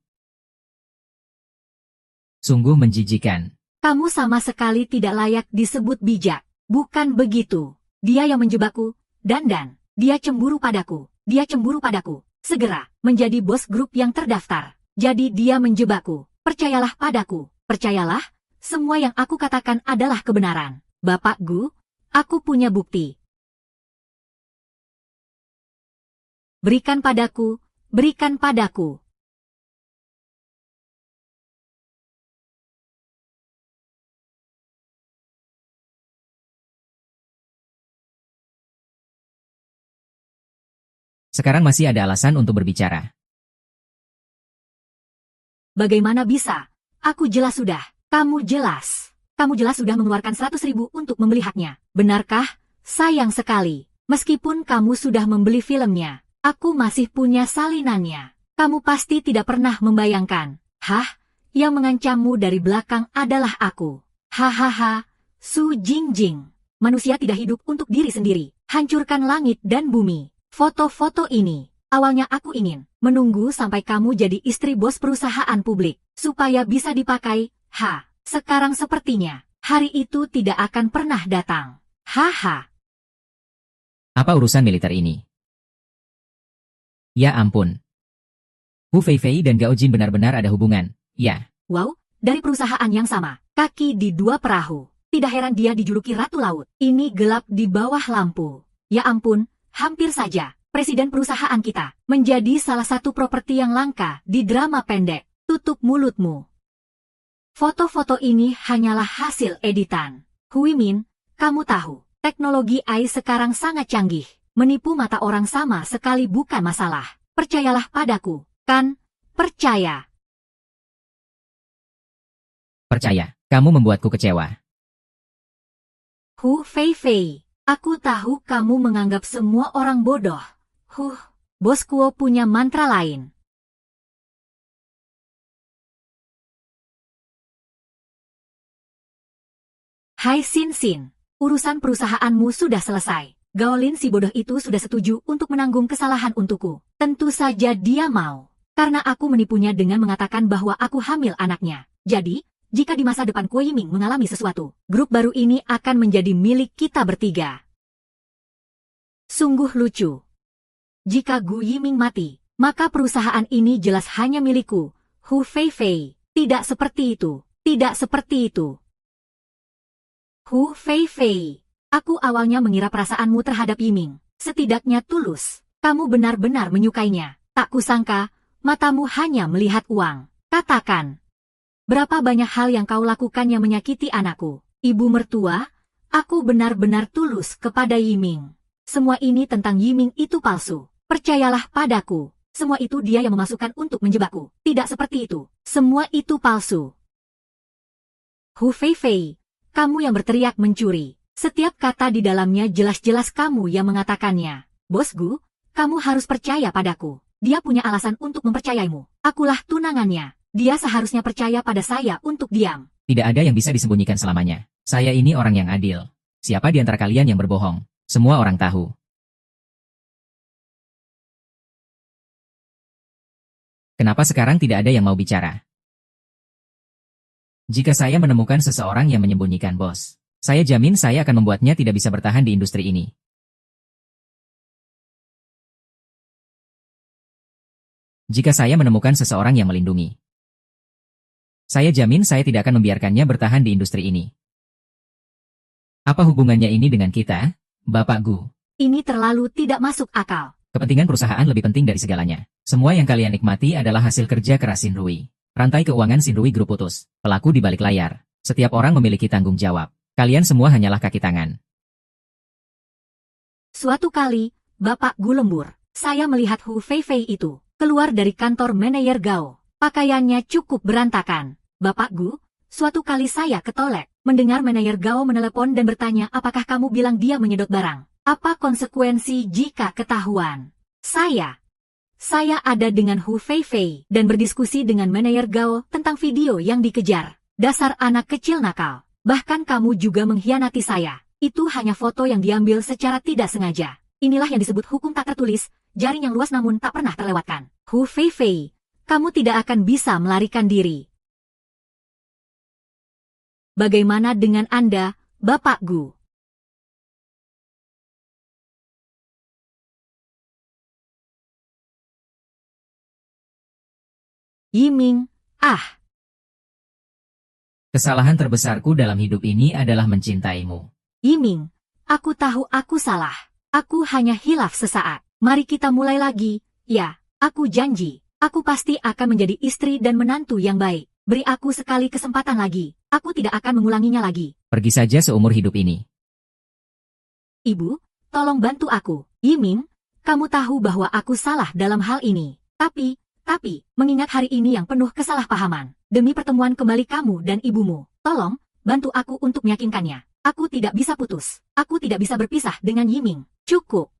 Sungguh menjijikan. Kamu sama sekali tidak layak disebut bijak. Bukan begitu. Dia yang menjebakku, dan dia cemburu padaku. Dia cemburu padaku. Segera menjadi bos grup yang terdaftar. Jadi dia menjebakku. Percayalah padaku. Percayalah, semua yang aku katakan adalah kebenaran. Bapak Gu, aku punya bukti. Berikan padaku, berikan padaku. Sekarang masih ada alasan untuk berbicara. Bagaimana bisa? Aku jelas sudah. Kamu jelas sudah mengeluarkan 100.000 untuk membeli haknya. Benarkah? Sayang sekali. Meskipun kamu sudah membeli filmnya, aku masih punya salinannya. Kamu pasti tidak pernah membayangkan. Yang mengancammu dari belakang adalah aku. Hahaha, Su Jingjing. Manusia tidak hidup untuk diri sendiri. Hancurkan langit dan bumi. Foto-foto ini, awalnya aku ingin menunggu sampai kamu jadi istri bos perusahaan publik, supaya bisa dipakai. Sekarang sepertinya, hari itu tidak akan pernah datang. Apa urusan militer ini? Ya ampun. Hu Feifei dan Gao Jin benar-benar ada hubungan. Ya. Wow, dari perusahaan yang sama, kaki di dua perahu. Tidak heran dia dijuluki Ratu Laut. Ini gelap di bawah lampu. Ya ampun. Hampir saja, presiden perusahaan kita menjadi salah satu properti yang langka di drama pendek. Tutup mulutmu. Foto-foto ini hanyalah hasil editan. Hui Min, kamu tahu, teknologi AI sekarang sangat canggih. Menipu mata orang sama sekali bukan masalah. Percayalah padaku, kan? Percaya. Percaya, kamu membuatku kecewa. Hu Feifei. Aku tahu kamu menganggap semua orang bodoh. Bos Kuo punya mantra lain. Hai Sin Sin, urusan perusahaanmu sudah selesai. Gaolin si bodoh itu sudah setuju untuk menanggung kesalahan untukku. Tentu saja dia mau. Karena aku menipunya dengan mengatakan bahwa aku hamil anaknya. Jadi, jika di masa depan Kuo Yiming mengalami sesuatu, grup baru ini akan menjadi milik kita bertiga. Sungguh lucu. Jika Gu Yiming mati, maka perusahaan ini jelas hanya milikku. Hu Feifei, tidak seperti itu. Tidak seperti itu. Hu Feifei, aku awalnya mengira perasaanmu terhadap Yiming setidaknya tulus. Kamu benar-benar menyukainya. Tak kusangka, matamu hanya melihat uang. Katakan. Berapa banyak hal yang kau lakukan yang menyakiti anakku? Ibu mertua, aku benar-benar tulus kepada Yiming. Semua ini tentang Yiming itu palsu. Percayalah padaku. Semua itu dia yang memasukkan untuk menjebakku. Tidak seperti itu. Semua itu palsu. Hu Feifei, kamu yang berteriak mencuri. Setiap kata di dalamnya jelas-jelas kamu yang mengatakannya. Bos Gu, kamu harus percaya padaku. Dia punya alasan untuk mempercayaimu. Akulah tunangannya. Dia seharusnya percaya pada saya untuk diam. Tidak ada yang bisa disembunyikan selamanya. Saya ini orang yang adil. Siapa di antara kalian yang berbohong? Semua orang tahu. Kenapa sekarang tidak ada yang mau bicara? Jika saya menemukan seseorang yang menyembunyikan bos, saya jamin saya akan membuatnya tidak bisa bertahan di industri ini. Jika saya menemukan seseorang yang melindungi, saya jamin saya tidak akan membiarkannya bertahan di industri ini. Apa hubungannya ini dengan kita, Bapak Gu? Ini terlalu tidak masuk akal. Kepentingan perusahaan lebih penting dari segalanya. Semua yang kalian nikmati adalah hasil kerja keras Shinrui. Rantai keuangan Shinrui Group putus. Pelaku di balik layar. Setiap orang memiliki tanggung jawab. Kalian semua hanyalah kaki tangan. Suatu kali, Bapak Gu lembur. Saya melihat Hu Feifei itu keluar dari kantor manajer Gao. Pakaiannya cukup berantakan. Bapak Gu, suatu kali saya ketolek mendengar manajer Gao menelepon dan bertanya apakah kamu bilang dia menyedot barang. Apa konsekuensi jika ketahuan? Saya ada dengan Hu Feifei dan berdiskusi dengan manajer Gao tentang video yang dikejar. Dasar anak kecil nakal. Bahkan kamu juga mengkhianati saya. Itu hanya foto yang diambil secara tidak sengaja. Inilah yang disebut hukum tak tertulis, jaring yang luas namun tak pernah terlewatkan. Hu Feifei, kamu tidak akan bisa melarikan diri. Bagaimana dengan Anda, Bapak Gu? Yiming, Kesalahan terbesarku dalam hidup ini adalah mencintaimu. Yiming, aku tahu aku salah. Aku hanya hilaf sesaat. Mari kita mulai lagi. Ya, aku janji. Aku pasti akan menjadi istri dan menantu yang baik. Beri aku sekali kesempatan lagi. Aku tidak akan mengulanginya lagi. Pergi saja seumur hidup ini. Ibu, tolong bantu aku. Yiming, kamu tahu bahwa aku salah dalam hal ini. Tapi, mengingat hari ini yang penuh kesalahpahaman, demi pertemuan kembali kamu dan ibumu, tolong, bantu aku untuk meyakinkannya. Aku tidak bisa putus. Aku tidak bisa berpisah dengan Yiming. Cukup.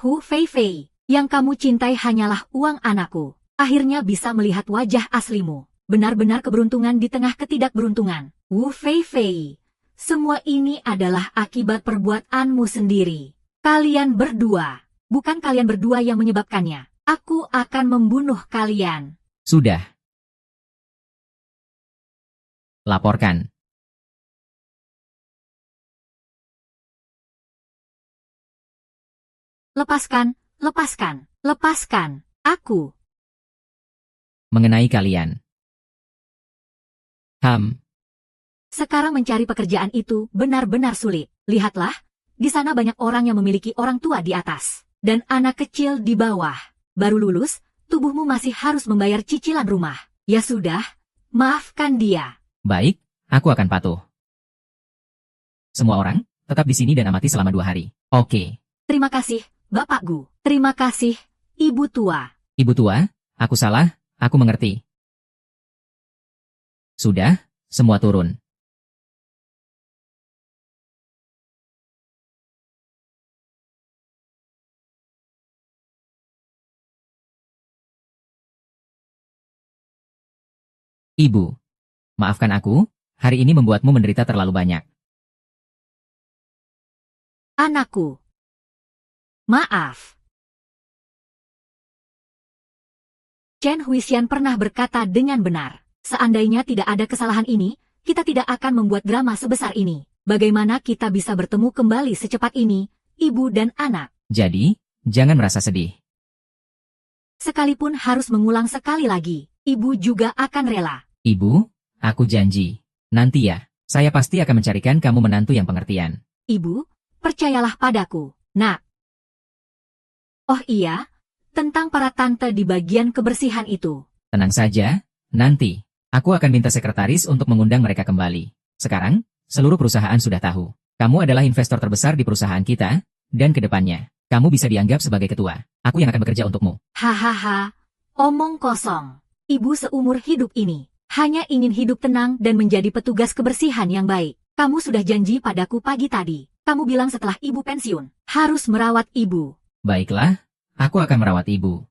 Hu Feifei, yang kamu cintai hanyalah uang anakku. Akhirnya bisa melihat wajah aslimu. Benar-benar keberuntungan di tengah ketidakberuntungan. Wu Feifei, semua ini adalah akibat perbuatanmu sendiri. Kalian berdua, bukan kalian berdua yang menyebabkannya. Aku akan membunuh kalian. Sudah. Laporkan. Lepaskan aku. Mengenai kalian. Sekarang mencari pekerjaan itu benar-benar sulit. Lihatlah, di sana banyak orang yang memiliki orang tua di atas, dan anak kecil di bawah. Baru lulus, tubuhmu masih harus membayar cicilan rumah. Ya sudah, maafkan dia. Baik, aku akan patuh. Semua orang, tetap di sini dan amati selama 2 hari. Oke. Terima kasih, Bapak Gu. Terima kasih, Ibu Tua. Ibu tua, aku salah, aku mengerti. Sudah, semua turun. Ibu, maafkan aku, hari ini membuatmu menderita terlalu banyak. Anakku. Maaf. Chen Huixian pernah berkata dengan benar. Seandainya tidak ada kesalahan ini, kita tidak akan membuat drama sebesar ini. Bagaimana kita bisa bertemu kembali secepat ini, ibu dan anak? Jadi, jangan merasa sedih. Sekalipun harus mengulang sekali lagi, ibu juga akan rela. Ibu, aku janji. Nanti ya, saya pasti akan mencarikan kamu menantu yang pengertian. Ibu, percayalah padaku, nak. Oh iya, tentang para tante di bagian kebersihan itu. Tenang saja, nanti. Aku akan minta sekretaris untuk mengundang mereka kembali. Sekarang, seluruh perusahaan sudah tahu. Kamu adalah investor terbesar di perusahaan kita, dan ke depannya, kamu bisa dianggap sebagai ketua. Aku yang akan bekerja untukmu. Hahaha, omong kosong. Ibu seumur hidup ini hanya ingin hidup tenang dan menjadi petugas kebersihan yang baik. Kamu sudah janji padaku pagi tadi. Kamu bilang setelah ibu pensiun, harus merawat ibu. Baiklah, aku akan merawat ibu.